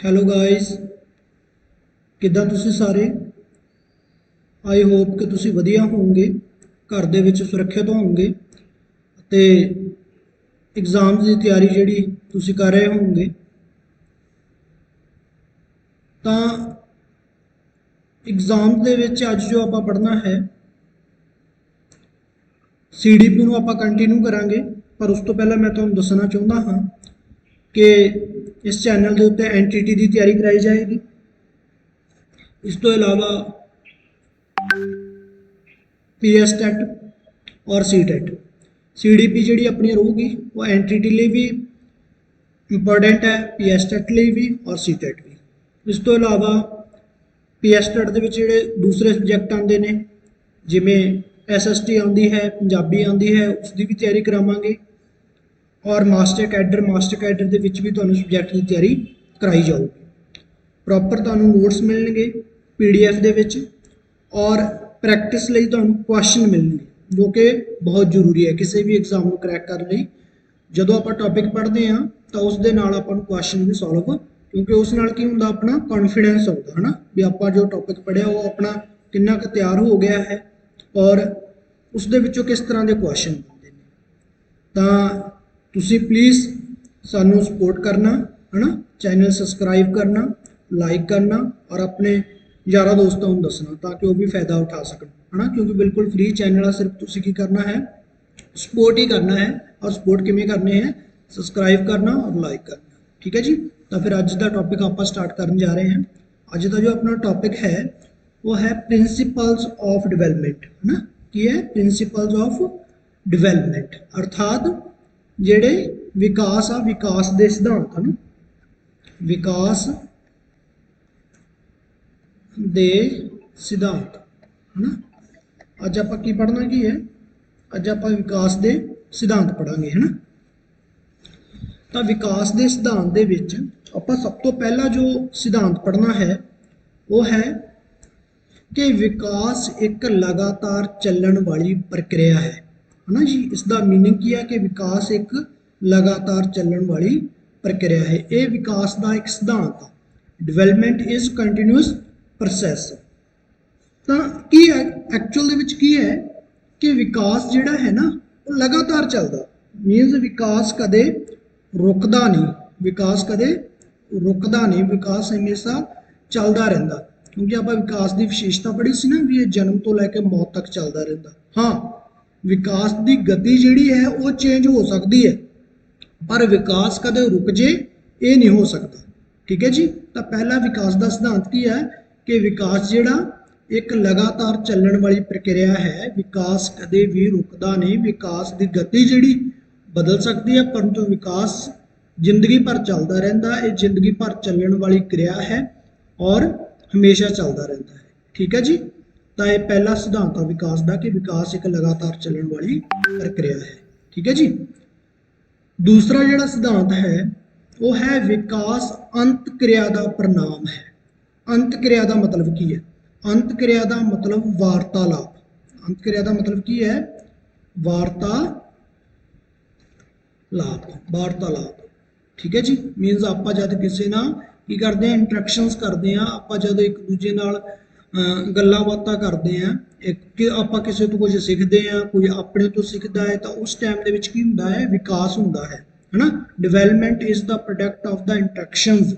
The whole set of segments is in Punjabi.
ਹੈਲੋ ਗਾਇਸ, ਕਿੱਦਾਂ ਤੁਸੀਂ ਸਾਰੇ। ਆਈ ਹੋਪ ਕਿ ਤੁਸੀਂ ਵਧੀਆ ਹੋਵੋਗੇ, ਘਰ ਦੇ ਵਿੱਚ ਸੁਰੱਖਿਅਤ ਹੋਵੋਗੇ ਅਤੇ ਐਗਜ਼ਾਮਸ ਦੀ ਤਿਆਰੀ ਜਿਹੜੀ ਤੁਸੀਂ ਕਰ ਰਹੇ ਹੋਵੋਗੇ। ਤਾਂ ਐਗਜ਼ਾਮ ਦੇ ਵਿੱਚ ਅੱਜ ਜੋ ਆਪਾਂ ਪੜ੍ਹਨਾ ਹੈ CDP ਨੂੰ ਆਪਾਂ ਕੰਟੀਨਿਊ ਕਰਾਂਗੇ। ਪਰ ਉਸ ਤੋਂ ਪਹਿਲਾਂ ਮੈਂ ਤੁਹਾਨੂੰ ਦੱਸਣਾ ਚਾਹੁੰਦਾ ਹਾਂ ਕਿ ਇਸ ਚੈਨਲ ਦੇ ਉੱਤੇ NTT ਦੀ ਤਿਆਰੀ ਕਰਾਈ ਜਾਏਗੀ। ਇਸ ਤੋਂ ਇਲਾਵਾ PSTET ਔਰ CTET। CDP ਜਿਹੜੀ ਆਪਣੀ ਰਹੂਗੀ ਉਹ NTT ਲਈ ਵੀ ਇੰਪੋਰਟੈਂਟ ਹੈ, PSTET ਲਈ ਵੀ ਔਰ CTET ਵੀ। ਇਸ ਤੋਂ ਇਲਾਵਾ PSTET ਦੇ ਵਿੱਚ ਜਿਹੜੇ ਦੂਸਰੇ ਸਬਜੈਕਟ ਆਉਂਦੇ ਨੇ, ਜਿਵੇਂ SST ਆਉਂਦੀ ਹੈ, ਪੰਜਾਬੀ ਆਉਂਦੀ ਹੈ, ਉਸ ਦੀ ਵੀ ਤਿਆਰੀ ਕਰਾਵਾਂਗੇ। ਔਰ ਮਾਸਟਰ ਕੈਡਰ ਦੇ ਵਿੱਚ ਵੀ ਤੁਹਾਨੂੰ ਸਬਜੈਕਟ ਦੀ ਤਿਆਰੀ ਕਰਾਈ ਜਾਊਗੀ। ਪ੍ਰੋਪਰ ਤੁਹਾਨੂੰ ਨੋਟਸ ਮਿਲਣਗੇ PDF ਦੇ ਵਿੱਚ, ਔਰ ਪ੍ਰੈਕਟਿਸ ਲਈ ਤੁਹਾਨੂੰ ਕੁਐਸਚਨ ਮਿਲਣਗੇ ਜੋ ਕਿ ਬਹੁਤ ਜ਼ਰੂਰੀ ਹੈ ਕਿਸੇ ਵੀ ਐਗਜ਼ਾਮ ਨੂੰ ਕਰੈਕ ਕਰਨ ਲਈ। ਜਦੋਂ ਆਪਾਂ ਟੌਪਿਕ ਪੜ੍ਹਦੇ ਹਾਂ ਤਾਂ ਉਸ ਦੇ ਨਾਲ ਆਪਾਂ ਨੂੰ ਕੁਐਸਚਨ ਵੀ ਸੋਲਵ, ਕਿਉਂਕਿ ਉਸ ਨਾਲ ਕੀ ਹੁੰਦਾ, ਆਪਣਾ ਕੌਨਫੀਡੈਂਸ ਆਉਂਦਾ ਹੈ ਨਾ, ਵੀ ਆਪਾਂ ਜੋ ਟੌਪਿਕ ਪੜ੍ਹਿਆ ਉਹ ਆਪਣਾ ਕਿੰਨਾ ਕੁ ਤਿਆਰ ਹੋ ਗਿਆ ਹੈ ਔਰ ਉਸ ਦੇ ਵਿੱਚੋਂ ਕਿਸ ਤਰ੍ਹਾਂ ਦੇ ਕੁਐਸਚਨ ਆਉਂਦੇ ਨੇ। ਤਾਂ ਤੁਸੀਂ ਪਲੀਜ਼ ਸਾਨੂੰ ਸਪੋਰਟ ਕਰਨਾ ਹੈ ਨਾ, ਚੈਨਲ ਸਬਸਕ੍ਰਾਈਬ ਕਰਨਾ, ਲਾਈਕ ਕਰਨਾ ਔਰ ਆਪਣੇ ਯਾਰਾਂ ਦੋਸਤਾਂ ਨੂੰ ਦੱਸਣਾ ਤਾਂ ਕਿ ਉਹ ਵੀ ਫਾਇਦਾ ਉਠਾ ਸਕਣ, ਹੈ ਨਾ, ਕਿਉਂਕਿ ਬਿਲਕੁਲ ਫ੍ਰੀ ਚੈਨਲ ਆ। ਸਿਰਫ ਤੁਸੀਂ ਕੀ ਕਰਨਾ ਹੈ, ਸਪੋਰਟ ਹੀ ਕਰਨਾ ਹੈ। ਔਰ ਸਪੋਰਟ ਕਿਵੇਂ ਕਰਨੀ ਹੈ, ਸਬਸਕ੍ਰਾਈਬ ਕਰਨਾ ਔਰ ਲਾਈਕ ਕਰਨਾ। ਠੀਕ ਹੈ ਜੀ। ਤਾਂ ਫਿਰ ਅੱਜ ਦਾ ਟੌਪਿਕ ਆਪਾਂ ਸਟਾਰਟ ਕਰਨ ਜਾ ਰਹੇ ਹਾਂ। ਅੱਜ ਦਾ ਜੋ ਆਪਣਾ ਟੌਪਿਕ ਹੈ ਉਹ ਹੈ ਪ੍ਰਿੰਸੀਪਲਸ ਆਫ ਡਿਵੈਲਪਮੈਂਟ, ਹੈ ਨਾ। ਕੀ ਹੈ? ਪ੍ਰਿੰਸੀਪਲਸ ਆਫ ਡਿਵੈਲਪਮੈਂਟ, ਅਰਥਾਤ ਜਿਹੜੇ ਵਿਕਾਸ ਆ, ਵਿਕਾਸ ਦੇ ਸਿਧਾਂਤ ਹਨ, ਵਿਕਾਸ ਦੇ ਸਿਧਾਂਤ, ਹੈ ਨਾ। ਅੱਜ ਆਪਾਂ ਕੀ ਪੜ੍ਹਨਾ ਕੀ ਹੈ? ਅੱਜ ਆਪਾਂ ਵਿਕਾਸ ਦੇ ਸਿਧਾਂਤ ਪੜ੍ਹਾਂਗੇ, ਹੈ ਨਾ। ਤਾਂ ਵਿਕਾਸ ਦੇ ਸਿਧਾਂਤ ਦੇ ਵਿੱਚ ਆਪਾਂ ਸਭ ਤੋਂ ਪਹਿਲਾਂ ਜੋ ਸਿਧਾਂਤ ਪੜ੍ਹਨਾ ਹੈ ਉਹ ਹੈ ਕਿ ਵਿਕਾਸ ਇੱਕ ਲਗਾਤਾਰ ਚੱਲਣ ਵਾਲੀ ਪ੍ਰਕਿਰਿਆ ਹੈ ਨਾ ਜੀ। ਇਸ ਦਾ ਮੀਨਿੰਗ ਕੀ ਹੈ ਕਿ ਵਿਕਾਸ ਇੱਕ ਲਗਾਤਾਰ ਚੱਲਣ ਵਾਲੀ ਪ੍ਰਕਿਰਿਆ ਹੈ। ਇਹ ਵਿਕਾਸ ਦਾ ਇੱਕ ਸਿਧਾਂਤ ਹੈ। Development is continuous process. ਤਾਂ ਕੀ ਹੈ ਐਕਚੁਅਲ ਦੇ ਵਿੱਚ, ਕੀ ਹੈ ਕਿ ਵਿਕਾਸ ਜਿਹੜਾ ਹੈ ਨਾ ਉਹ ਲਗਾਤਾਰ ਚੱਲਦਾ, ਮੀਨਸ ਵਿਕਾਸ ਕਦੇ ਰੁਕਦਾ ਨਹੀਂ, ਵਿਕਾਸ ਕਦੇ ਰੁਕਦਾ ਨਹੀਂ, ਵਿਕਾਸ ਹਮੇਸ਼ਾ ਚੱਲਦਾ ਰਹਿੰਦਾ। ਕਿਉਂਕਿ ਆਪਾਂ ਵਿਕਾਸ ਦੀ ਵਿਸ਼ੇਸ਼ਤਾ ਪੜ੍ਹੀ ਸੀ ਨਾ, ਵੀ ਇਹ ਜਨਮ ਤੋਂ ਲੈ ਕੇ ਮੌਤ ਤੱਕ ਚੱਲਦਾ ਰਹਿੰਦਾ। ਹਾਂ, ਵਿਕਾਸ ਦੀ ਗਤੀ ਜਿਹੜੀ ਹੈ ਉਹ ਚੇਂਜ ਹੋ ਸਕਦੀ ਹੈ, ਪਰ ਵਿਕਾਸ ਕਦੇ ਰੁਕ ਜੇ ਇਹ ਨਹੀਂ ਹੋ ਸਕਦਾ। ਠੀਕ ਹੈ ਜੀ। ਤਾਂ ਪਹਿਲਾ ਵਿਕਾਸ ਦਾ ਸਿਧਾਂਤ ਕੀ ਹੈ ਕਿ ਵਿਕਾਸ ਜਿਹੜਾ ਇੱਕ ਲਗਾਤਾਰ ਚੱਲਣ ਵਾਲੀ ਪ੍ਰਕਿਰਿਆ ਹੈ। ਵਿਕਾਸ ਕਦੇ ਵੀ ਰੁਕਦਾ ਨਹੀਂ। ਵਿਕਾਸ ਦੀ ਗਤੀ ਜਿਹੜੀ ਬਦਲ ਸਕਦੀ ਹੈ, ਪਰੰਤੂ ਵਿਕਾਸ ਜ਼ਿੰਦਗੀ ਭਰ ਚੱਲਦਾ ਰਹਿੰਦਾ। ਇਹ ਜ਼ਿੰਦਗੀ ਭਰ ਚੱਲਣ ਵਾਲੀ ਕਿਰਿਆ ਹੈ ਔਰ ਹਮੇਸ਼ਾ ਚੱਲਦਾ ਰਹਿੰਦਾ ਹੈ। ਠੀਕ ਹੈ ਜੀ। ਤਾਂ ਇਹ ਪਹਿਲਾ ਸਿਧਾਂਤ ਹੈ ਵਿਕਾਸ ਦਾ ਕਿ ਵਿਕਾਸ ਇੱਕ ਲਗਾਤਾਰ ਚੱਲਣ ਵਾਲੀ ਪ੍ਰਕਿਰਿਆ ਹੈ। ਠੀਕ ਹੈ ਜੀ। ਦੂਸਰਾ ਜਿਹੜਾ ਸਿਧਾਂਤ ਹੈ ਉਹ ਹੈ ਵਿਕਾਸ ਅੰਤ ਕਿਰਿਆ ਦਾ ਪ੍ਰਣਾਮ ਹੈ। ਅੰਤ ਕਿਰਿਆ ਦਾ ਮਤਲਬ ਕੀ ਹੈ? ਅੰਤ ਕਿਰਿਆ ਦਾ ਮਤਲਬ ਵਾਰਤਾਲਾਪ। ਅੰਤ ਕਿਰਿਆ ਦਾ ਮਤਲਬ ਕੀ ਹੈ? ਵਾਰਤਾਲਾਪ। ਠੀਕ ਹੈ ਜੀ। ਮੀਨਸ ਆਪਾਂ ਜਦ ਕਿਸੇ ਨਾਲ ਕੀ ਕਰਦੇ ਹਾਂ, ਇੰਟਰੈਕਸ਼ਨਸ ਕਰਦੇ ਹਾਂ, ਆਪਾਂ ਜਦ ਇੱਕ ਦੂਜੇ ਨਾਲ ਗੱਲਾਂ ਬਾਤਾਂ ਕਰਦੇ ਹਾਂ, ਆਪਾਂ ਕਿਸੇ ਤੋਂ ਕੁਝ ਸਿੱਖਦੇ ਹਾਂ, ਕੋਈ ਆਪਣੇ ਤੋਂ ਸਿੱਖਦਾ ਹੈ, ਤਾਂ ਉਸ ਟਾਈਮ ਦੇ ਵਿੱਚ ਕੀ ਹੁੰਦਾ ਹੈ? ਵਿਕਾਸ ਹੁੰਦਾ ਹੈ ਨਾ। Development is the product of the interactions.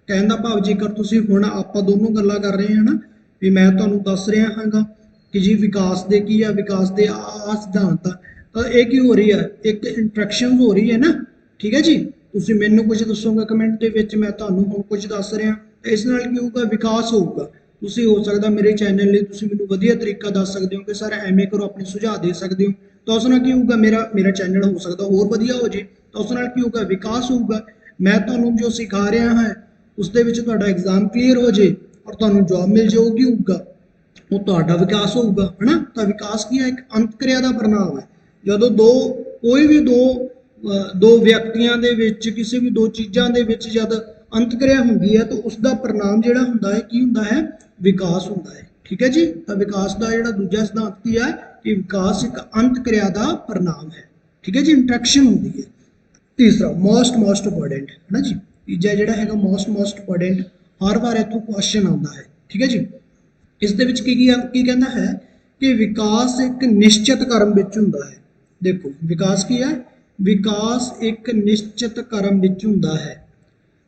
ਕਹਿਣ ਦਾ ਭਾਵ, ਜੇਕਰ ਤੁਸੀਂ ਹੁਣ ਆਪਾਂ ਦੋਨੋਂ ਗੱਲਾਂ ਕਰ ਰਹੇ ਹਾਂ ਨਾ, ਵੀ ਮੈਂ ਤੁਹਾਨੂੰ ਦੱਸ ਰਿਹਾ ਹਾਂਗਾ ਕਿ ਜੀ ਵਿਕਾਸ ਦੇ ਕੀ ਆ, ਵਿਕਾਸ ਦੇ ਆ ਸਿਧਾਂਤ ਆ, ਤਾਂ ਇਹ ਕੀ ਹੋ ਰਹੀ ਹੈ? ਇੱਕ ਇੰਟਰੈਕਸ਼ਨ ਹੋ ਰਹੀ ਹੈ ਨਾ। ਠੀਕ ਹੈ ਜੀ। ਤੁਸੀਂ ਮੈਨੂੰ ਕੁਝ ਦੱਸੋਗੇ ਕਮੈਂਟ ਦੇ ਵਿੱਚ, ਮੈਂ ਤੁਹਾਨੂੰ ਹੁਣ ਕੁਝ ਦੱਸ ਰਿਹਾ, ਇਸ ਨਾਲ ਕੀ ਹੋਊਗਾ? ਵਿਕਾਸ ਹੋਊਗਾ। ਤੁਸੀਂ ਹੋ ਸਕਦਾ ਮੇਰੇ ਚੈਨਲ ਲਈ ਤੁਸੀਂ ਮੈਨੂੰ ਵਧੀਆ ਤਰੀਕਾ ਦੱਸ ਸਕਦੇ ਹੋ ਕਿ ਸਰ ਐਵੇਂ ਕਰੋ, ਆਪਣੇ ਸੁਝਾਅ ਦੇ ਸਕਦੇ ਹੋ, ਤਾਂ ਉਸ ਨਾਲ ਕੀ ਹੋਊਗਾ? ਮੇਰਾ ਚੈਨਲ ਹੋ ਸਕਦਾ ਹੋਰ ਵਧੀਆ ਹੋ ਜੇ, ਤਾਂ ਉਸ ਨਾਲ ਕੀ ਹੋਊਗਾ? ਵਿਕਾਸ ਹੋਊਗਾ। ਮੈਂ ਤੁਹਾਨੂੰ ਜੋ ਸਿਖਾ ਰਿਹਾ ਹਾਂ ਉਸ ਦੇ ਵਿੱਚ ਤੁਹਾਡਾ ਐਗਜ਼ਾਮ ਕਲੀਅਰ ਹੋ ਜੇ ਔਰ ਤੁਹਾਨੂੰ ਜੌਬ ਮਿਲ ਜਾਊਗੀ, ਹੋਊਗਾ, ਉਹ ਤੁਹਾਡਾ ਵਿਕਾਸ ਹੋਊਗਾ, ਹੈ ਨਾ। ਤਾਂ ਵਿਕਾਸ ਕੀ ਹੈ? ਇੱਕ ਅੰਤ ਕਿਰਿਆ ਦਾ ਪ੍ਰਣਾਮ ਹੈ। ਜਦੋਂ ਕੋਈ ਵੀ ਦੋ ਵਿਅਕਤੀਆਂ ਦੇ ਵਿੱਚ, ਕਿਸੇ ਵੀ ਦੋ ਚੀਜ਼ਾਂ ਦੇ ਵਿੱਚ ਜਦ ਅੰਤ ਕਿਰਿਆ ਹੁੰਦੀ ਹੈ ਤਾਂ ਉਸ ਦਾ ਪ੍ਰਣਾਮ ਜਿਹੜਾ ਹੁੰਦਾ ਹੈ ਕੀ ਹੁੰਦਾ ਹੈ? ਵਿਕਾਸ ਹੁੰਦਾ ਹੈ। ਠੀਕ ਹੈ ਜੀ। ਤਾਂ ਵਿਕਾਸ ਦਾ ਜਿਹੜਾ ਦੂਜਾ ਸਿਧਾਂਤ ਕੀ ਹੈ ਕਿ ਵਿਕਾਸ ਇੱਕ ਅੰਤ ਕਿਰਿਆ ਦਾ ਪ੍ਰਣਾਮ ਹੈ। ਠੀਕ ਹੈ ਜੀ। ਇੰਟਰੈਕਸ਼ਨ ਹੁੰਦੀ ਹੈ। ਤੀਸਰਾ ਮੋਸਟ ਇੰਪੋਰਟੈਂਟ, ਹੈ ਨਾ ਜੀ, ਤੀਜਾ ਜਿਹੜਾ ਹੈਗਾ ਮੋਸਟ ਇੰਪੋਰਟੈਂਟ, ਹਰ ਵਾਰ ਇੱਥੋਂ ਕੁਐਸਚਨ ਆਉਂਦਾ ਹੈ। ਠੀਕ ਹੈ ਜੀ। ਇਸ ਦੇ ਵਿੱਚ ਕੀ ਕਹਿੰਦਾ ਹੈ ਕਿ ਵਿਕਾਸ ਇੱਕ ਨਿਸ਼ਚਿਤ ਕ੍ਰਮ ਵਿੱਚ ਹੁੰਦਾ ਹੈ। ਦੇਖੋ ਵਿਕਾਸ ਕੀ ਹੈ, ਵਿਕਾਸ ਇੱਕ ਨਿਸ਼ਚਿਤ ਕ੍ਰਮ ਵਿੱਚ ਹੁੰਦਾ ਹੈ।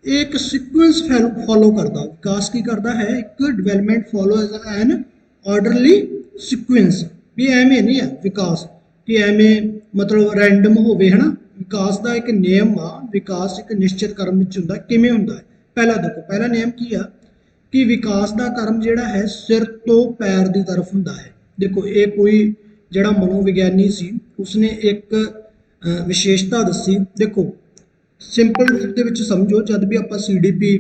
ਇਹ ਇੱਕ ਸੀਕੁਐਂਸ ਫੋਲੋ ਕਰਦਾ। ਵਿਕਾਸ ਕੀ ਕਰਦਾ ਹੈ, ਇੱਕ development follow as an orderly sequence. ਵੀ ਐਵੇਂ ਨਹੀਂ ਹੈ ਵਿਕਾਸ ਕਿ ਐਵੇਂ ਮਤਲਬ ਰੈਂਡਮ ਹੋਵੇ, ਹੈ ਨਾ। ਵਿਕਾਸ ਦਾ ਇੱਕ ਨਿਯਮ ਆ, ਵਿਕਾਸ ਇੱਕ ਨਿਸ਼ਚਿਤ ਕ੍ਰਮ ਵਿੱਚ ਹੁੰਦਾ। ਕਿਵੇਂ ਹੁੰਦਾ ਹੈ, ਪਹਿਲਾ ਦੇਖੋ, ਪਹਿਲਾ ਨਿਯਮ ਕੀ ਆ ਕਿ ਵਿਕਾਸ ਦਾ ਕ੍ਰਮ ਜਿਹੜਾ ਹੈ ਸਿਰ ਤੋਂ ਪੈਰ ਦੀ ਤਰਫ ਹੁੰਦਾ ਹੈ। ਦੇਖੋ ਇਹ ਕੋਈ ਜਿਹੜਾ ਮਨੋਵਿਗਿਆਨੀ ਸੀ ਉਸਨੇ ਇੱਕ ਵਿਸ਼ੇਸ਼ਤਾ ਦੱਸੀ। ਦੇਖੋ ਸਿੰਪਲ ਰੂਪ ਦੇ ਵਿੱਚ ਸਮਝੋ, ਜਦ ਵੀ ਆਪਾਂ CDP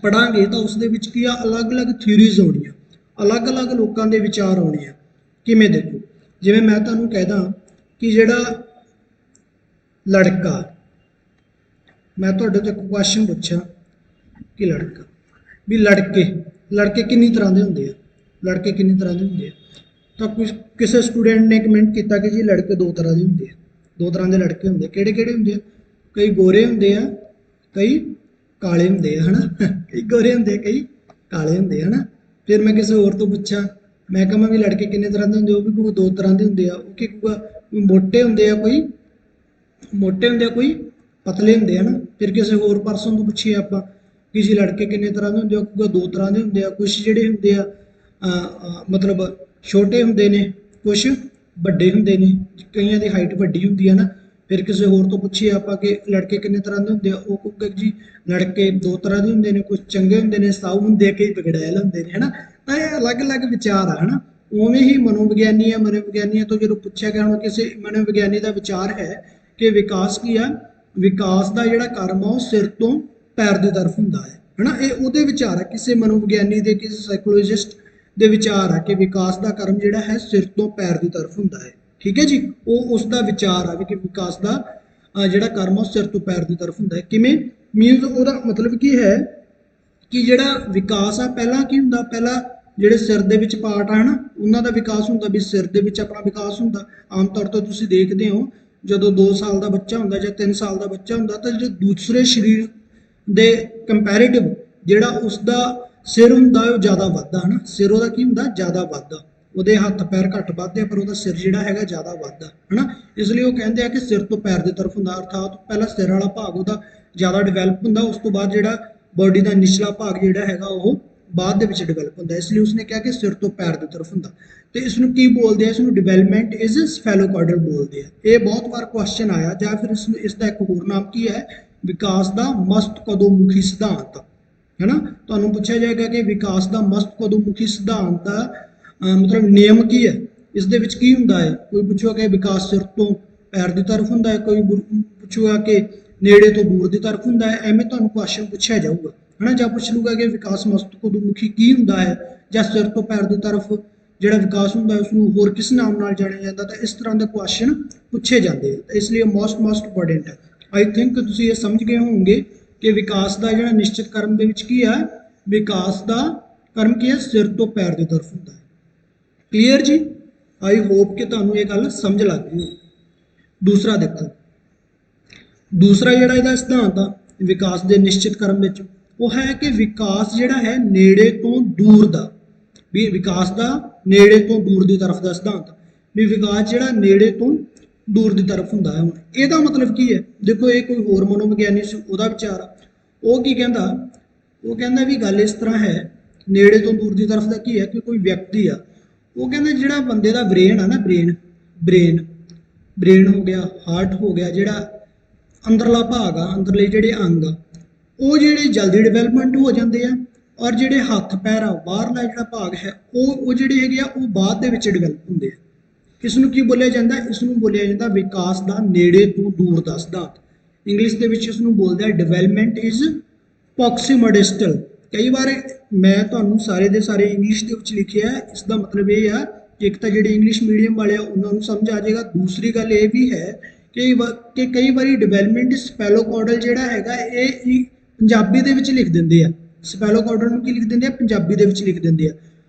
ਪੜਾਂਗੇ ਤਾਂ ਉਸ ਦੇ ਵਿੱਚ ਕੀ ਆ, ਅਲੱਗ-ਅਲੱਗ ਥਿਊਰੀਜ਼ ਆਉਣੀਆਂ, ਅਲੱਗ-ਅਲੱਗ ਲੋਕਾਂ ਦੇ ਵਿਚਾਰ ਆਉਣੇ ਆ। ਕਿਵੇਂ ਦੇਖੋ, ਜਿਵੇਂ ਮੈਂ ਤੁਹਾਨੂੰ ਕਹਿਦਾ ਕਿ ਜਿਹੜਾ ਲੜਕਾ, ਮੈਂ ਤੁਹਾਡੇ ਤੋਂ ਇੱਕ ਕੁਐਸਚਨ ਪੁੱਛਾਂ ਕਿ ਲੜਕਾ ਵੀ ਲੜਕੇ ਕਿੰਨੀ ਤਰ੍ਹਾਂ ਦੇ ਹੁੰਦੇ ਆ, ਲੜਕੇ ਕਿੰਨੀ ਤਰ੍ਹਾਂ ਦੇ ਹੁੰਦੇ ਆ। ਤਾਂ ਕਿਸੇ ਸਟੂਡੈਂਟ ਨੇ ਕਮੈਂਟ ਕੀਤਾ ਕਿ ਜੀ ਲੜਕੇ ਦੋ ਤਰ੍ਹਾਂ ਦੇ ਹੁੰਦੇ ਆ, ਦੋ ਤਰ੍ਹਾਂ ਦੇ ਲੜਕੇ ਹੁੰਦੇ। ਕਿਹੜੇ ਹੁੰਦੇ ਆ, ਕਈ ਗੋਰੇ ਹੁੰਦੇ ਆ, ਕਈ ਕਾਲੇ ਹੁੰਦੇ ਆ, ਹਨਾ। ਕਈ ਗੋਰੇ ਹੁੰਦੇ ਆ, ਕਈ ਕਾਲੇ ਹੁੰਦੇ ਆ, ਹਨਾ। ਫਿਰ ਮੈਂ ਕਿਸੇ ਹੋਰ ਤੋਂ ਪੁੱਛਾਂ, ਮੈਂ ਕਹਾਂ ਵੀ ਲੜਕੇ ਕਿੰਨੇ ਤਰ੍ਹਾਂ ਦੇ ਹੁੰਦੇ, ਉਹ ਵੀ ਕੋਈ ਦੋ ਤਰ੍ਹਾਂ ਦੇ ਹੁੰਦੇ ਆ। ਉਹ ਕੀ ਕਹੂਗਾ, ਮੋਟੇ ਹੁੰਦੇ ਆ, ਕੋਈ ਪਤਲੇ ਹੁੰਦੇ ਆ ਨਾ। ਫਿਰ ਕਿਸੇ ਹੋਰ ਪਰਸਨ ਤੋਂ ਪੁੱਛੀਏ ਆਪਾਂ ਕਿ ਜੀ ਲੜਕੇ ਕਿੰਨੇ ਤਰ੍ਹਾਂ ਦੇ ਹੁੰਦੇ, ਉਹ ਕਹੂਗਾ ਦੋ ਤਰ੍ਹਾਂ ਦੇ ਹੁੰਦੇ ਆ। ਕੁਛ ਜਿਹੜੇ ਹੁੰਦੇ ਆ ਮਤਲਬ ਛੋਟੇ ਹੁੰਦੇ ਨੇ, ਕੁਛ ਵੱਡੇ ਹੁੰਦੇ ਨੇ, ਕਈਆਂ ਦੀ ਹਾਈਟ ਵੱਡੀ ਹੁੰਦੀ ਹੈ ਨਾ। ਫਿਰ ਕਿਸੇ ਹੋਰ ਤੋਂ ਪੁੱਛੀਏ ਆਪਾਂ ਕਿ ਲੜਕੇ ਕਿੰਨੇ ਤਰ੍ਹਾਂ ਦੇ ਹੁੰਦੇ ਆ, ਉਹ ਕਹੂਗਾ ਜੀ ਲੜਕੇ ਦੋ ਤਰ੍ਹਾਂ ਦੇ ਹੁੰਦੇ ਨੇ, ਕੁਝ ਚੰਗੇ ਹੁੰਦੇ ਨੇ, ਸਾਊ ਹੁੰਦੇ ਆ, ਕਈ ਵਿਗੜੈਲ ਹੁੰਦੇ ਨੇ, ਹੈ ਨਾ। ਤਾਂ ਇਹ ਅਲੱਗ-ਅਲੱਗ ਵਿਚਾਰ ਆ, ਹੈ ਨਾ। ਉਵੇਂ ਹੀ ਮਨੋਵਿਗਿਆਨੀਆਂ ਤੋਂ ਜਦੋਂ ਪੁੱਛਿਆ ਗਿਆ, ਹੁਣ ਕਿਸੇ ਮਨੋਵਿਗਿਆਨੀ ਦਾ ਵਿਚਾਰ ਹੈ ਕਿ ਵਿਕਾਸ ਕੀ ਆ, ਵਿਕਾਸ ਦਾ ਜਿਹੜਾ ਕ੍ਰਮ ਆ ਉਹ ਸਿਰ ਤੋਂ ਪੈਰ ਦੀ ਤਰਫ ਹੁੰਦਾ ਹੈ, ਹੈ ਨਾ। ਇਹ ਉਹਦੇ ਵਿਚਾਰ ਆ, ਕਿਸੇ ਮਨੋਵਿਗਿਆਨੀ ਦੇ, ਕਿਸੇ ਸਾਈਕੋਲੋਜਿਸਟ ਦੇ ਵਿਚਾਰ ਆ ਕਿ ਵਿਕਾਸ ਦਾ ਕ੍ਰਮ ਜਿਹੜਾ ਹੈ ਸਿਰ ਤੋਂ ਪੈਰ ਦੀ ਤਰਫ ਹੁੰਦਾ ਹੈ। ਠੀਕ ਹੈ ਜੀ। ਉਹ ਉਸ ਦਾ ਵਿਚਾਰ ਆ ਵੀ ਕਿ ਵਿਕਾਸ ਦਾ ਜਿਹੜਾ ਕ੍ਰਮ ਆ ਸਿਰ ਤੋਂ ਪੈਰ ਦੀ ਤਰਫ ਹੁੰਦਾ ਹੈ। ਕਿਵੇਂ ਮੀਨਸ, ਉਹਦਾ ਮਤਲਬ ਕੀ ਹੈ ਕਿ ਜਿਹੜਾ ਵਿਕਾਸ ਆ, ਪਹਿਲਾਂ ਕੀ ਹੁੰਦਾ, ਪਹਿਲਾਂ ਜਿਹੜੇ ਸਿਰ ਦੇ ਵਿੱਚ ਪਾਰਟ ਆ, ਹਨਾ, ਉਹਨਾਂ ਦਾ ਵਿਕਾਸ ਹੁੰਦਾ। ਵੀ ਸਿਰ ਦੇ ਵਿੱਚ ਆਪਣਾ ਵਿਕਾਸ ਹੁੰਦਾ। ਆਮ ਤੌਰ ਤੇ ਤੁਸੀਂ ਦੇਖਦੇ ਹੋ ਜਦੋਂ 2 ਸਾਲ ਦਾ ਬੱਚਾ ਹੁੰਦਾ ਜਾਂ 3 ਸਾਲ ਦਾ ਬੱਚਾ ਹੁੰਦਾ ਤਾਂ ਜਿਹੜੇ ਦੂਸਰੇ ਸਰੀਰ ਦੇ ਕੰਪੈਰੀਟਿਵ ਜਿਹੜਾ ਉਸਦਾ ਸਿਰ ਹੁੰਦਾ ਉਹ ਜ਼ਿਆਦਾ ਵੱਧਦਾ, ਹਨਾ। ਸਿਰ ਉਹਦਾ ਕੀ ਹੁੰਦਾ, ਜ਼ਿਆਦਾ ਵੱਧਦਾ। ਉਹਦੇ ਹੱਥ ਪੈਰ ਘੱਟ ਵੱਧਦੇ ਆ ਪਰ ਉਹਦਾ ਸਿਰ ਜਿਹੜਾ ਹੈਗਾ ਜ਼ਿਆਦਾ ਵੱਧਦਾ, ਹਨਾ। ਇਸ ਲਈ ਉਹ ਕਹਿੰਦੇ ਆ ਕਿ ਸਿਰ ਤੋਂ ਪੈਰ ਦੀ ਤਰਫ ਹੁੰਦਾ, ਅਰਥਾਤ ਪਹਿਲਾਂ ਸਿਰ ਵਾਲਾ ਭਾਗ ਉਹਦਾ ਜ਼ਿਆਦਾ ਡਿਵੈਲਪ ਹੁੰਦਾ, ਉਸ ਤੋਂ ਬਾਅਦ ਜਿਹੜਾ ਬੋਡੀ ਦਾ ਨਿਚਲਾ ਭਾਗ ਜਿਹੜਾ ਹੈਗਾ ਉਹ ਬਾਅਦ ਦੇ ਵਿੱਚ ਡਿਵੈਲਪ ਹੁੰਦਾ। ਇਸ ਲਈ ਉਸਨੇ ਕਿਹਾ ਕਿ ਸਿਰ ਤੋਂ ਪੈਰ ਦੀ ਤਰਫ ਹੁੰਦਾ। ਤੇ ਇਸ ਨੂੰ ਕੀ ਬੋਲਦੇ ਆ, ਇਸ ਨੂੰ ਡਿਵੈਲਪਮੈਂਟ ਇਜ਼ ਸਫੈਲੋਕਾਰਡਲ ਬੋਲਦੇ ਆ। ਇਹ ਬਹੁਤ ਵਾਰ ਕੁਐਸਚਨ ਆਇਆ। ਜਾਂ ਫਿਰ ਇਸ ਦਾ ਇੱਕ ਹੋਰ ਨਾਮ ਕੀ ਹੈ, ਵਿਕਾਸ ਦਾ ਮਸਤਕਦੋਮੁਖੀ ਸਿਧਾਂਤ, ਹੈ ਨਾ। ਤੁਹਾਨੂੰ ਪੁੱਛਿਆ ਜਾਏਗਾ ਕਿ ਵਿਕਾਸ ਦਾ ਮਸਤਕਦੋਮੁਖੀ ਸਿਧਾਂਤ ਦਾ ਮਤਲਬ ਨਿਯਮ ਕੀ ਹੈ, ਇਸ ਦੇ ਵਿੱਚ ਕੀ ਹੁੰਦਾ ਹੈ। ਕੋਈ ਪੁੱਛੂਗਾ ਕਿ ਵਿਕਾਸ ਸਿਰ ਤੋਂ ਪੈਰ ਦੀ ਤਰਫ ਹੁੰਦਾ ਹੈ, ਕੋਈ ਪੁੱਛੂਗਾ ਕਿ ਨੇੜੇ ਤੋਂ ਦੂਰ ਦੀ ਤਰਫ ਹੁੰਦਾ ਹੈ। ਐਵੇਂ ਤੁਹਾਨੂੰ ਕੁਐਸਚਨ ਪੁੱਛਿਆ ਜਾਊਗਾ, ਹੈ ਨਾ। ਜਾਂ ਪੁੱਛ ਲੂਗਾ ਕਿ ਵਿਕਾਸ ਮਸਤਕਦੋਮੁਖੀ ਕੀ ਹੁੰਦਾ ਹੈ, ਜਾਂ ਸਿਰ ਤੋਂ ਪੈਰ ਦੀ ਤਰਫ ਜਿਹੜਾ ਵਿਕਾਸ ਹੁੰਦਾ ਉਸ ਨੂੰ ਹੋਰ ਕਿਸ ਨਾਮ ਨਾਲ ਜਾਣਿਆ ਜਾਂਦਾ। ਤਾਂ ਇਸ ਤਰ੍ਹਾਂ ਦੇ ਕੁਐਸਚਨ ਪੁੱਛੇ ਜਾਂਦੇ ਆ। ਤਾਂ ਇਸ ਲਈ ਮੋਸਟ ਇੰਪੋਰਟੈਂਟ ਹੈ। ਆਈ ਥਿੰਕ ਤੁਸੀਂ ਇਹ ਸਮਝ ਗਏ ਹੋਵੋਗੇ ਕਿ ਵਿਕਾਸ ਦਾ ਜਿਹੜਾ ਨਿਸ਼ਚਿਤ ਕ੍ਰਮ ਦੇ ਵਿੱਚ ਕੀ ਹੈ, ਵਿਕਾਸ ਦਾ ਕ੍ਰਮ ਕੀ ਹੈ, ਸਿਰ ਤੋਂ ਪੈਰ ਦੀ ਤਰਫ ਹੁੰਦਾ ਹੈ। ਕਲੀਅਰ ਜੀ। ਆਈ ਹੋਪ ਕਿ ਤੁਹਾਨੂੰ ਇਹ ਗੱਲ ਸਮਝ ਲੱਗ ਗਈ ਹੋ। ਦੂਸਰਾ ਦੇਖੋ, ਦੂਸਰਾ ਜਿਹੜਾ ਇਹਦਾ ਸਿਧਾਂਤ ਆ ਵਿਕਾਸ ਦੇ ਨਿਸ਼ਚਿਤ ਕ੍ਰਮ ਵਿੱਚ, ਉਹ ਹੈ ਕਿ ਵਿਕਾਸ ਜਿਹੜਾ ਹੈ ਨੇੜੇ ਤੋਂ ਦੂਰ ਦਾ, ਵੀ ਵਿਕਾਸ ਦਾ ਨੇੜੇ ਤੋਂ ਦੂਰ ਦੀ ਤਰਫ ਦਾ ਸਿਧਾਂਤ, ਵੀ ਵਿਕਾਸ ਜਿਹੜਾ ਨੇੜੇ ਤੋਂ ਦੂਰ ਦੀ ਤਰਫ ਹੁੰਦਾ ਹੈ। ਹੁਣ ਇਹਦਾ ਮਤਲਬ ਕੀ ਹੈ, ਦੇਖੋ ਇਹ ਕੋਈ ਹੋਰ ਮਨੋਵਿਗਿਆਨੀ ਸੀ, ਉਹਦਾ ਵਿਚਾਰ ਆ। ਉਹ ਕੀ ਕਹਿੰਦਾ, ਉਹ ਕਹਿੰਦਾ ਵੀ ਗੱਲ ਇਸ ਤਰ੍ਹਾਂ ਹੈ, ਨੇੜੇ ਤੋਂ ਦੂਰ ਦੀ ਤਰਫ ਦਾ ਕੀ ਹੈ ਕਿ ਕੋਈ ਵਿਅਕਤੀ ਆ, ਉਹ ਕਹਿੰਦਾ ਜਿਹੜਾ ਬੰਦੇ ਦਾ ਬ੍ਰੇਨ ਆ ਨਾ, ਬ੍ਰੇਨ ਹੋ ਗਿਆ, ਹਾਰਟ ਹੋ ਗਿਆ, ਜਿਹੜਾ ਅੰਦਰਲਾ ਭਾਗ ਆ, ਅੰਦਰਲੇ ਜਿਹੜੇ ਅੰਗ ਆ, ਉਹ ਜਿਹੜੇ ਜਲਦੀ ਡਿਵੈਲਪਮੈਂਟ ਹੋ ਜਾਂਦੇ ਆ। ਔਰ ਜਿਹੜੇ ਹੱਥ ਪੈਰ ਆ, ਬਾਹਰਲਾ ਜਿਹੜਾ ਭਾਗ ਹੈ, ਉਹ ਜਿਹੜੇ ਹੈਗੇ ਆ ਉਹ ਬਾਅਦ ਦੇ ਵਿੱਚ ਡਿਵੈਲਪ ਹੁੰਦੇ ਆ। ਇਸ ਨੂੰ ਕੀ ਬੋਲਿਆ ਜਾਂਦਾ, ਇਸ ਨੂੰ ਬੋਲਿਆ ਜਾਂਦਾ ਵਿਕਾਸ ਦਾ ਨੇੜੇ ਤੋਂ ਦੂਰ ਦਾ ਸਿਧਾਂਤ। ਇੰਗਲਿਸ਼ ਦੇ ਵਿੱਚ ਇਸ ਨੂੰ ਬੋਲਦੇ ਆ ਡਿਵੈਲਪਮੈਂਟ ਇਜ਼ ਪ੍ਰੋਕਸੀਮੋਡਿਸਟਲ। ਕਈ ਵਾਰ ਮੈਂ ਤੁਹਾਨੂੰ ਸਾਰੇ ਦੇ ਸਾਰੇ ਇੰਗਲਿਸ਼ ਦੇ ਵਿੱਚ ਲਿਖਿਆ, ਇਸ ਦਾ ਮਤਲਬ ਇਹ ਆ ਕਿ ਇੱਕ ਤਾਂ ਜਿਹੜੇ ਇੰਗਲਿਸ਼ ਮੀਡੀਅਮ ਵਾਲੇ ਆ ਉਹਨਾਂ ਨੂੰ ਸਮਝ ਆ ਜਾਏਗਾ। ਦੂਸਰੀ ਗੱਲ ਇਹ ਵੀ ਹੈ ਕਿ ਕਈ ਵਾਰੀ ਡਿਵੈਲਪਮੈਂਟ ਸਪੈਲੋਕਾਰਡਲ ਜਿਹੜਾ ਹੈਗਾ ਇਹ ਪੰਜਾਬੀ ਦੇ ਵਿੱਚ ਲਿਖ ਦਿੰਦੇ ਆ। ਸਪੈਲੋਕਾਰਡਲ ਨੂੰ ਕੀ ਲਿਖ ਦਿੰਦੇ ਆ, ਪੰਜਾਬੀ ਦੇ ਵਿੱਚ ਲਿਖ ਦਿੰਦੇ ਆ।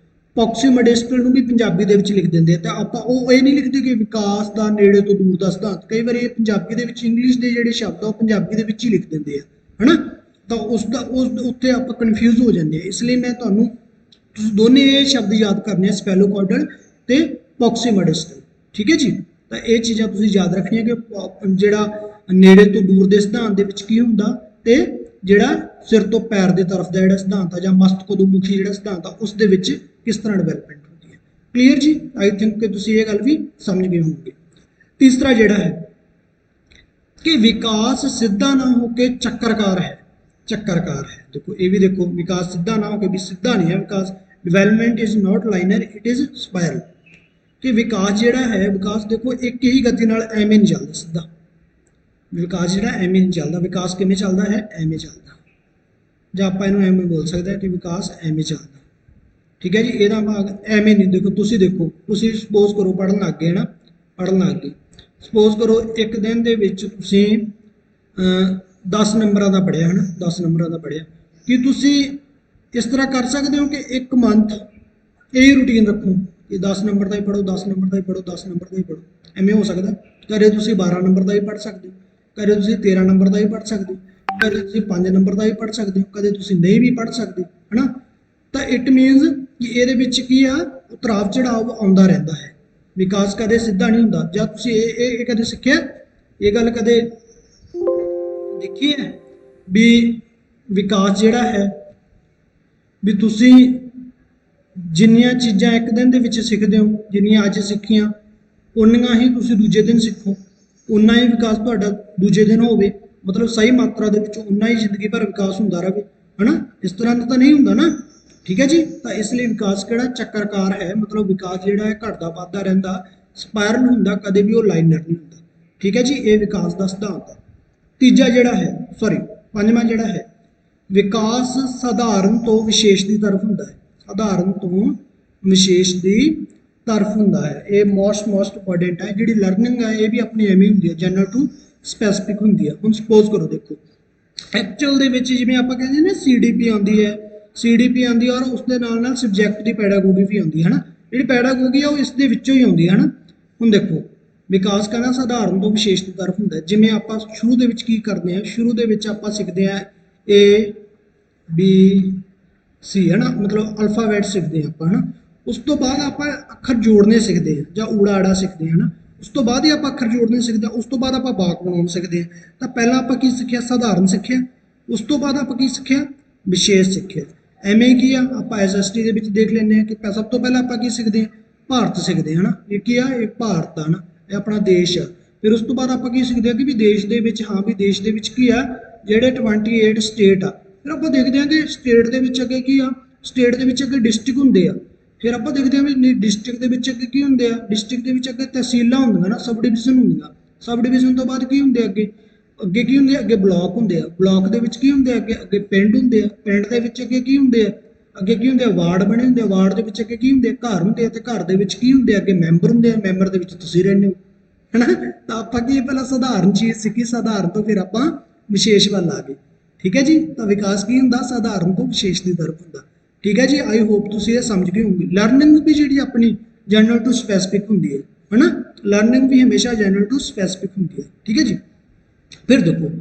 ਪ੍ਰੋਕਸੀਮੋਡਿਸਟਲ ਨੂੰ ਵੀ ਪੰਜਾਬੀ ਦੇ ਵਿੱਚ ਲਿਖ ਦਿੰਦੇ ਆ। ਤਾਂ ਆਪਾਂ ਉਹ ਇਹ ਨਹੀਂ ਲਿਖਦੇ ਕਿ ਵਿਕਾਸ ਦਾ ਨੇੜੇ ਤੋਂ ਦੂਰ ਦਾ ਸਿਧਾਂਤ। ਕਈ ਵਾਰੀ ਇਹ ਪੰਜਾਬੀ ਦੇ ਵਿੱਚ ਇੰਗਲਿਸ਼ ਦੇ ਜਿਹੜੇ ਸ਼ਬਦ ਆ ਉਹ ਪੰਜਾਬੀ ਦੇ ਵਿੱਚ ਹੀ ਲਿਖ ਦਿੰਦੇ ਆ, ਹਨਾ। ਤਾਂ ਉਸ ਉੱਤੇ ਆਪਾਂ ਕਨਫਿਊਜ਼ ਹੋ ਜਾਂਦੇ ਹਾਂ। ਇਸ ਲਈ ਮੈਂ ਤੁਹਾਨੂੰ ਤੁਸੀਂ ਦੋਨੇ ਇਹ ਸ਼ਬਦ ਯਾਦ ਕਰਨੇ ਆ, ਸਪੈਲੋਕਾਰਡਲ ਤੇ ਪ੍ਰੋਕਸੀਮਾ ਡਿਸਟਲ। ਠੀਕ ਹੈ ਜੀ। ਤਾਂ ਇਹ ਚੀਜ਼ਾਂ ਤੁਸੀਂ ਯਾਦ ਰੱਖਣੀਆਂ ਕਿ ਜਿਹੜਾ ਨੇੜੇ ਤੋਂ ਦੂਰ ਦੇ ਸਿਧਾਂਤ ਦੇ ਵਿੱਚ ਕੀ ਹੁੰਦਾ ਤੇ ਜਿਹੜਾ ਸਿਰ ਤੋਂ ਪੈਰ ਦੇ ਤਰਫ ਦਾ ਜਿਹੜਾ ਸਿਧਾਂਤ ਆ ਜਾਂ ਮਸਤਕ ਤੋਂ ਮੁਖੀ ਜਿਹੜਾ ਸਿਧਾਂਤ ਆ ਉਸ ਦੇ ਵਿੱਚ ਕਿਸ ਤਰ੍ਹਾਂ ਡਿਵੈਲਪਮੈਂਟ ਹੁੰਦੀ ਹੈ। ਕਲੀਅਰ ਜੀ। ਆਈ ਥਿੰਕ ਕਿ ਤੁਸੀਂ ਇਹ ਗੱਲ ਵੀ ਸਮਝ ਗਏ ਹੋਵੋਗੇ। ਤੀਸਰਾ ਜਿਹੜਾ ਹੈ ਕਿ ਵਿਕਾਸ ਸਿੱਧਾ ਨਾ ਹੋ ਕੇ ਚੱਕਰਕਾਰ ਹੈ। ਚੱਕਰਕਾਰ ਹੈ, ਦੇਖੋ ਇਹ ਵੀ ਦੇਖੋ, ਵਿਕਾਸ ਸਿੱਧਾ ਨਾ ਹੋ ਕੇ, ਵੀ ਸਿੱਧਾ ਨਹੀਂ ਹੈ ਵਿਕਾਸ। Development is not linear, it is spiral. ਕਿ ਵਿਕਾਸ ਜਿਹੜਾ ਹੈ, ਵਿਕਾਸ ਦੇਖੋ ਇੱਕ ਹੀ ਗਤੀ ਨਾਲ ਐਵੇਂ ਨਹੀਂ ਚੱਲਦਾ ਸਿੱਧਾ। ਵਿਕਾਸ ਜਿਹੜਾ ਐਵੇਂ ਨਹੀਂ ਚੱਲਦਾ। ਵਿਕਾਸ ਕਿਵੇਂ ਚੱਲਦਾ ਹੈ? ਐਵੇਂ ਚੱਲਦਾ। ਜਾਂ ਆਪਾਂ ਇਹਨੂੰ ਐਵੇਂ ਬੋਲ ਸਕਦੇ ਹਾਂ ਕਿ ਵਿਕਾਸ ਐਵੇਂ ਚੱਲਦਾ। ਠੀਕ ਹੈ ਜੀ। ਇਹਦਾ ਭਾਗ ਐਵੇਂ ਨਹੀਂ। ਦੇਖੋ ਤੁਸੀਂ ਸਪੋਜ਼ ਕਰੋ ਪੜ੍ਹਨ ਲੱਗ ਗਏ ਨਾ, ਪੜ੍ਹਨ ਲੱਗ ਗਏ। ਸਪੋਜ਼ ਕਰੋ ਇੱਕ ਦਿਨ ਦੇ ਵਿੱਚ ਤੁਸੀਂ 10 ਨੰਬਰਾਂ ਦਾ ਪੜ੍ਹਿਆ ਹੈ ਨਾ, 10 ਨੰਬਰਾਂ ਦਾ ਪੜ੍ਹਿਆ। ਕੀ ਤੁਸੀਂ ਇਸ ਤਰ੍ਹਾਂ ਕਰ ਸਕਦੇ ਹੋ ਕਿ ਇੱਕ ਮੰਥ ਇਹ ਰੂਟੀਨ ਰੱਖੋ ਕਿ 10 ਨੰਬਰ ਦਾ ਹੀ ਪੜ੍ਹੋ, 10 ਨੰਬਰ ਦਾ ਹੀ ਪੜ੍ਹੋ, 10 ਨੰਬਰ ਦਾ ਹੀ ਪੜ੍ਹੋ? ਐਵੇਂ ਹੋ ਸਕਦਾ? ਕਦੇ ਤੁਸੀਂ 12 ਨੰਬਰ ਦਾ ਹੀ ਪੜ੍ਹ ਸਕਦੇ ਹੋ, ਕਦੇ ਤੁਸੀਂ 13 ਨੰਬਰ ਦਾ ਹੀ ਪੜ੍ਹ ਸਕਦੇ ਹੋ, ਕਦੇ ਤੁਸੀਂ 5 ਨੰਬਰ ਦਾ ਹੀ ਪੜ੍ਹ ਸਕਦੇ ਹੋ, ਕਦੇ ਤੁਸੀਂ ਨਹੀਂ ਵੀ ਪੜ੍ਹ ਸਕਦੇ, ਹੈ ਨਾ। ਤਾਂ ਇਟ ਮੀਨਸ ਕਿ ਇਹਦੇ ਵਿੱਚ ਕੀ ਆ, ਉਤਰਾਵ ਚੜਾਵ ਆਉਂਦਾ ਰਹਿੰਦਾ ਹੈ। ਵਿਕਾਸ ਕਦੇ ਸਿੱਧਾ ਨਹੀਂ ਹੁੰਦਾ। ਜਾਂ ਤੁਸੀਂ ਇਹ ਕਦੇ ਸਿੱਖਿਆ, ਇਹ ਗੱਲ ਕਦੇ ਦੇਖੀ ਹੈ ਵੀ ਵਿਕਾਸ ਜਿਹੜਾ ਹੈ, ਵੀ ਤੁਸੀਂ ਜਿੰਨੀਆਂ ਚੀਜ਼ਾਂ ਇੱਕ ਦਿਨ ਦੇ ਵਿੱਚ ਸਿੱਖਦੇ ਹੋ, ਜਿੰਨੀਆਂ ਅੱਜ ਸਿੱਖੀਆਂ ਉਨੀਆਂ ਹੀ ਤੁਸੀਂ ਦੂਜੇ ਦਿਨ ਸਿੱਖੋ, ਉਨਾ ਹੀ ਵਿਕਾਸ ਤੁਹਾਡਾ ਦੂਜੇ ਦਿਨ ਹੋਵੇ। ਮਤਲਬ ਸਹੀ ਮਾਤਰਾ ਦੇ ਵਿੱਚ ਉਨਾ ਹੀ ਜ਼ਿੰਦਗੀ ਭਰ ਵਿਕਾਸ ਹੁੰਦਾ ਰਹੇ, ਹੈ ਨਾ। ਇਸ ਤਰ੍ਹਾਂ ਦਾ ਤਾਂ ਨਹੀਂ ਹੁੰਦਾ ਨਾ। ਠੀਕ ਹੈ ਜੀ। ਤਾਂ ਇਸ ਲਈ ਵਿਕਾਸ ਕਿਹੜਾ ਚੱਕਰਕਾਰ ਹੈ, ਮਤਲਬ ਵਿਕਾਸ ਜਿਹੜਾ ਹੈ ਘਟਦਾ ਵੱਧਦਾ ਰਹਿੰਦਾ, ਸਪਾਇਰਲ ਹੁੰਦਾ, ਕਦੇ ਵੀ ਉਹ ਲਾਈਨਰ ਨਹੀਂ ਹੁੰਦਾ। ਠੀਕ ਹੈ ਜੀ। ਇਹ ਵਿਕਾਸ ਦਾ ਸਿਧਾਂਤ ਹੈ। ਤੀਜਾ ਜਿਹੜਾ ਹੈ, ਪੰਜਵਾਂ ਜਿਹੜਾ ਹੈ, ਵਿਕਾਸ ਸਾਧਾਰਨ ਤੋਂ ਵਿਸ਼ੇਸ਼ ਦੀ ਤਰਫ ਹੁੰਦਾ ਹੈ। ਸਾਧਾਰਨ ਤੋਂ ਵਿਸ਼ੇਸ਼ ਦੀ ਤਰਫ ਹੁੰਦਾ ਹੈ। ਇਹ ਮੋਸਟ ਇੰਪੋਰਟੈਂਟ ਹੈ। ਜਿਹੜੀ ਲਰਨਿੰਗ ਹੈ ਇਹ ਵੀ ਆਪਣੀ ਐਵੇਂ ਹੁੰਦੀ ਹੈ, ਜਨਰਲ ਟੂ ਸਪੈਸੀਫਿਕ ਹੁੰਦੀ ਹੈ। ਹੁਣ ਸਪੋਜ਼ ਕਰੋ, ਦੇਖੋ ਐਕਚੁਅਲ ਦੇ ਵਿੱਚ ਜਿਵੇਂ ਆਪਾਂ ਕਹਿੰਦੇ ਨੇ CDP ਆਉਂਦੀ ਹੈ, ਔਰ ਉਸ ਦੇ ਨਾਲ ਸਬਜੈਕਟ ਦੀ ਪੈਡਾਗੋਗੀ ਵੀ ਆਉਂਦੀ ਹੈ ਨਾ। ਜਿਹੜੀ ਪੈਡਾਗੋਗੀ ਆ ਉਹ ਇਸ ਦੇ ਵਿੱਚੋਂ ਹੀ ਆਉਂਦੀ ਹੈ ਨਾ। ਹੁਣ ਦੇਖੋ ਵਿਕਾਸ ਕਹਿੰਦਾ ਸਾਧਾਰਨ ਤੋਂ ਵਿਸ਼ੇਸ਼ ਦੀ ਤਰਫ ਹੁੰਦਾ। ਜਿਵੇਂ ਆਪਾਂ ਸ਼ੁਰੂ ਦੇ ਵਿੱਚ ਕੀ ਕਰਦੇ ਹਾਂ, ਸ਼ੁਰੂ ਦੇ ਵਿੱਚ ਆਪਾਂ ਸਿੱਖਦੇ ਹਾਂ ABC, ਹੈ ਨਾ, ਮਤਲਬ ਅਲਫਾਬੈਟ ਸਿੱਖਦੇ ਹਾਂ ਆਪਾਂ, ਹੈ ਨਾ। ਉਸ ਤੋਂ ਬਾਅਦ ਆਪਾਂ ਅੱਖਰ ਜੋੜਨੇ ਸਿੱਖਦੇ ਹਾਂ ਜਾਂ ਊੜਾ ਆੜਾ ਸਿੱਖਦੇ ਹਾਂ ਨਾ। ਉਸ ਤੋਂ ਬਾਅਦ ਹੀ ਆਪਾਂ ਅੱਖਰ ਜੋੜਨੇ ਸਿੱਖਦੇ ਹਾਂ। ਉਸ ਤੋਂ ਬਾਅਦ ਆਪਾਂ ਵਾਕ ਬਣਾਉਣ ਸਿੱਖਦੇ ਹਾਂ। ਤਾਂ ਪਹਿਲਾਂ ਆਪਾਂ ਕੀ ਸਿੱਖਿਆ? ਸਾਧਾਰਨ ਸਿੱਖਿਆ। ਉਸ ਤੋਂ ਬਾਅਦ ਆਪਾਂ ਕੀ ਸਿੱਖਿਆ? ਵਿਸ਼ੇਸ਼ ਸਿੱਖਿਆ। ਐਵੇਂ ਕੀ ਆ, ਆਪਾਂ SST ਦੇ ਵਿੱਚ ਦੇਖ ਲੈਂਦੇ ਹਾਂ ਕਿ ਸਭ ਤੋਂ ਪਹਿਲਾਂ ਆਪਾਂ ਕੀ ਸਿੱਖਦੇ ਹਾਂ? ਭਾਰਤ ਸਿੱਖਦੇ ਹਾਂ ਨਾ। ਇਹ ਕੀ ਆ? ਇਹ ਭਾਰਤ ਆ ਨਾ, ਇਹ ਆਪਣਾ ਦੇਸ਼ ਆ। ਫਿਰ ਉਸ ਤੋਂ ਬਾਅਦ ਆਪਾਂ ਕੀ ਸਿੱਖਦੇ ਹਾਂ ਕਿ ਵੀ ਦੇਸ਼ ਦੇ ਵਿੱਚ, ਹਾਂ ਵੀ ਦੇਸ਼ ਦੇ ਵਿੱਚ ਕੀ ਆ, ਜਿਹੜੇ 28 ਸਟੇਟ ਆ। ਫਿਰ ਆਪਾਂ ਦੇਖਦੇ ਹਾਂ ਕਿ ਸਟੇਟ ਦੇ ਵਿੱਚ ਅੱਗੇ ਕੀ ਆ, ਸਟੇਟ ਦੇ ਵਿੱਚ ਅੱਗੇ ਡਿਸਟ੍ਰਿਕਟ ਹੁੰਦੇ ਆ। ਫਿਰ ਆਪਾਂ ਦੇਖਦੇ ਹਾਂ ਵੀ ਡਿਸਟ੍ਰਿਕਟ ਦੇ ਵਿੱਚ ਅੱਗੇ ਕੀ ਹੁੰਦੇ ਆ, ਡਿਸਟ੍ਰਿਕਟ ਦੇ ਵਿੱਚ ਅੱਗੇ ਤਹਿਸੀਲਾਂ ਹੁੰਦੀਆਂ ਨਾ, ਸਬ ਡਿਵੀਜ਼ਨ ਹੁੰਦੀਆਂ। ਸਬ ਡਿਵੀਜ਼ਨ ਤੋਂ ਬਾਅਦ ਕੀ ਹੁੰਦੇ ਆ, ਅੱਗੇ ਕੀ ਹੁੰਦੇ ਆ, ਅੱਗੇ ਬਲਾਕ ਹੁੰਦੇ ਆ। ਬਲਾਕ ਦੇ ਵਿੱਚ ਕੀ ਹੁੰਦੇ ਆ, ਅੱਗੇ ਪਿੰਡ ਹੁੰਦੇ ਆ। ਪਿੰਡ ਦੇ ਵਿੱਚ ਅੱਗੇ ਕੀ ਹੁੰਦੇ ਆ, ਵਾਰਡ ਬਣੇ ਹੁੰਦੇ ਆ। ਵਾਰਡ ਦੇ ਵਿੱਚ ਅੱਗੇ ਕੀ ਹੁੰਦੇ ਆ, ਘਰ ਹੁੰਦੇ ਆ। ਤੇ ਘਰ ਦੇ ਵਿੱਚ ਕੀ ਹੁੰਦੇ ਆ, ਅੱਗੇ ਮੈਂਬਰ ਹੁੰਦੇ ਆ। ਮੈਂਬਰ ਦੇ ਵਿੱਚ ਤੁਸੀਂ ਰਹਿੰਦੇ ਹੋ, ਹੈ ਨਾ। ਤਾਂ ਆਪਾਂ ਕੀ ਪਹਿਲਾਂ ਸਧਾਰਨ ਚੀਜ਼ ਸਿੱਖੀ, ਸਧਾਰਨ ਤੋਂ ਫਿਰ ਆਪਾਂ ਵਿਸ਼ੇਸ਼ ਵੱਲ ਆ ਗਏ। ਠੀਕ ਹੈ ਜੀ। ਤਾਂ ਵਿਕਾਸ ਕੀ ਹੁੰਦਾ? ਸਾਧਾਰਨ ਤੋਂ ਵਿਸ਼ੇਸ਼ ਦੀ ਤਰਫ ਹੁੰਦਾ। ਠੀਕ ਹੈ ਜੀ। ਆਈ ਹੋਪ ਤੁਸੀਂ ਇਹ ਸਮਝ ਗਏ ਹੋਵੋਗੇ। ਲਰਨਿੰਗ ਵੀ ਜਿਹੜੀ ਆਪਣੀ ਜਨਰਲ ਟੂ ਸਪੈਸੀਫਿਕ ਹੁੰਦੀ ਹੈ, ਹੈ ਨਾ। ਲਰਨਿੰਗ ਵੀ ਹਮੇਸ਼ਾ ਜਨਰਲ ਟੂ ਸਪੈਸੀਫਿਕ ਹੁੰਦੀ ਹੈ। ਠੀਕ ਹੈ ਜੀ। ਫਿਰ ਦੇਖੋ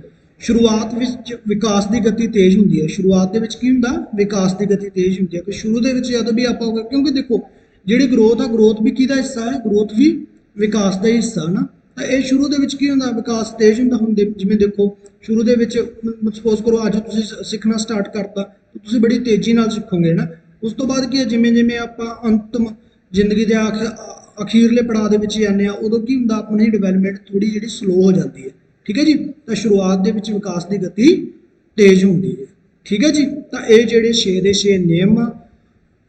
ਸ਼ੁਰੂਆਤ ਵਿੱਚ ਵਿਕਾਸ ਦੀ ਗਤੀ ਤੇਜ਼ ਹੁੰਦੀ ਹੈ। ਸ਼ੁਰੂਆਤ ਦੇ ਵਿੱਚ ਕੀ ਹੁੰਦਾ? ਵਿਕਾਸ ਦੀ ਗਤੀ ਤੇਜ਼ ਹੁੰਦੀ ਹੈ। ਕਿ ਸ਼ੁਰੂ ਦੇ ਵਿੱਚ ਜਦੋਂ ਵੀ ਆਪਾਂ, ਕਿਉਂਕਿ ਦੇਖੋ ਜਿਹੜੀ ਗਰੋਥ ਆ, ਗਰੋਥ ਵੀ ਕਿਹਦਾ ਹਿੱਸਾ ਹੈ? ਗਰੋਥ ਵੀ ਵਿਕਾਸ ਦਾ ਹੀ ਹਿੱਸਾ ਨਾ। ਤਾਂ ਇਹ ਸ਼ੁਰੂ ਦੇ ਵਿੱਚ ਕੀ ਹੁੰਦਾ? ਵਿਕਾਸ ਤੇਜ਼ ਹੁੰਦਾ। ਹੁਣ ਜਿਵੇਂ ਦੇਖੋ ਸ਼ੁਰੂ ਦੇ ਵਿੱਚ ਸਪੋਜ਼ ਕਰੋ ਅੱਜ ਤੁਸੀਂ ਸਿੱਖਣਾ ਸਟਾਰਟ ਕਰਤਾ, ਤੁਸੀਂ ਬੜੀ ਤੇਜ਼ੀ ਨਾਲ ਸਿੱਖੋਗੇ ਨਾ। ਉਸ ਤੋਂ ਬਾਅਦ ਕੀ ਹੈ, ਜਿਵੇਂ ਜਿਵੇਂ ਆਪਾਂ ਅੰਤਮ ਜ਼ਿੰਦਗੀ ਦੇ ਅਖੀਰਲੇ ਪੜਾਅ ਦੇ ਵਿੱਚ ਜਾਂਦੇ ਆ, ਉਦੋਂ ਕੀ ਹੁੰਦਾ? ਆਪਣੀ ਡਿਵੈਲਪਮੈਂਟ ਥੋੜੀ ਜਿਹੜੀ ਸਲੋ ਹੋ ਜਾਂਦੀ ਹੈ। ਠੀਕ ਹੈ ਜੀ। ਤਾਂ ਸ਼ੁਰੂਆਤ ਦੇ ਵਿੱਚ ਵਿਕਾਸ ਦੀ ਗਤੀ ਤੇਜ਼ ਹੁੰਦੀ ਹੈ। ਠੀਕ ਹੈ ਜੀ। ਤਾਂ ਇਹ ਜਿਹੜੇ 6 ਦੇ 6 ਨਿਯਮ ਆ,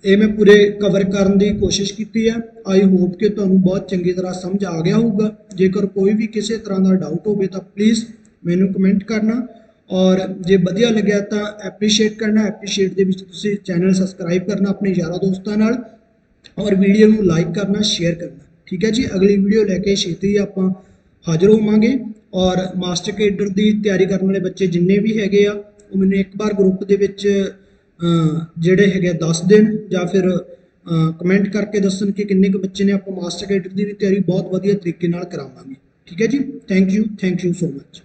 ਇਹ ਮੈਂ ਪੂਰੇ ਕਵਰ ਕਰਨ ਦੀ ਕੋਸ਼ਿਸ਼ ਕੀਤੀ ਹੈ। ਆਈ ਹੋਪ ਕਿ ਤੁਹਾਨੂੰ ਬਹੁਤ ਚੰਗੀ ਤਰ੍ਹਾਂ ਸਮਝ ਆ ਗਿਆ ਹੋਊਗਾ। ਜੇਕਰ ਕੋਈ ਵੀ ਕਿਸੇ ਤਰ੍ਹਾਂ ਦਾ ਡਾਊਟ ਹੋਵੇ ਤਾਂ ਪਲੀਜ਼ ਮੈਨੂੰ ਕਮੈਂਟ ਕਰਨਾ, ਔਰ ਜੇ ਵਧੀਆ ਲੱਗਿਆ ਤਾਂ ਐਪਰੀਸ਼ੀਏਟ ਕਰਨਾ। ਐਪਰੀਸ਼ੀਏਟ ਦੇ ਵਿੱਚ ਤੁਸੀਂ ਚੈਨਲ ਸਬਸਕ੍ਰਾਈਬ ਕਰਨਾ ਆਪਣੇ ਯਾਰਾਂ ਦੋਸਤਾਂ ਨਾਲ, ਔਰ ਵੀਡੀਓ ਨੂੰ ਲਾਈਕ ਕਰਨਾ, ਸ਼ੇਅਰ ਕਰਨਾ। ਠੀਕ ਹੈ ਜੀ। ਅਗਲੀ ਵੀਡੀਓ ਲੈ ਕੇ ਛੇਤੀ ਆਪਾਂ ਹਾਜ਼ਰ ਹੋਵਾਂਗੇ। ਔਰ ਮਾਸਟਰ ਕੇਡਰ ਦੀ ਤਿਆਰੀ ਕਰਨ ਵਾਲੇ ਬੱਚੇ ਜਿੰਨੇ ਵੀ ਹੈਗੇ ਆ, ਉਹ ਮੈਨੂੰ ਇੱਕ ਵਾਰ ਗਰੁੱਪ ਦੇ ਵਿੱਚ ਜਿਹੜੇ ਹੈਗੇ ਦੱਸ ਦੇਣ, ਜਾਂ ਫਿਰ ਕਮੈਂਟ ਕਰਕੇ ਦੱਸਣ ਕਿ ਕਿੰਨੇ ਕੁ ਬੱਚੇ ਨੇ। ਆਪਾਂ ਮਾਸਟਰ ਕੇਡਰ ਦੀ ਵੀ ਤਿਆਰੀ ਬਹੁਤ ਵਧੀਆ ਤਰੀਕੇ ਨਾਲ ਕਰਾਵਾਂਗੇ। ਠੀਕ ਹੈ ਜੀ। Thank you so much.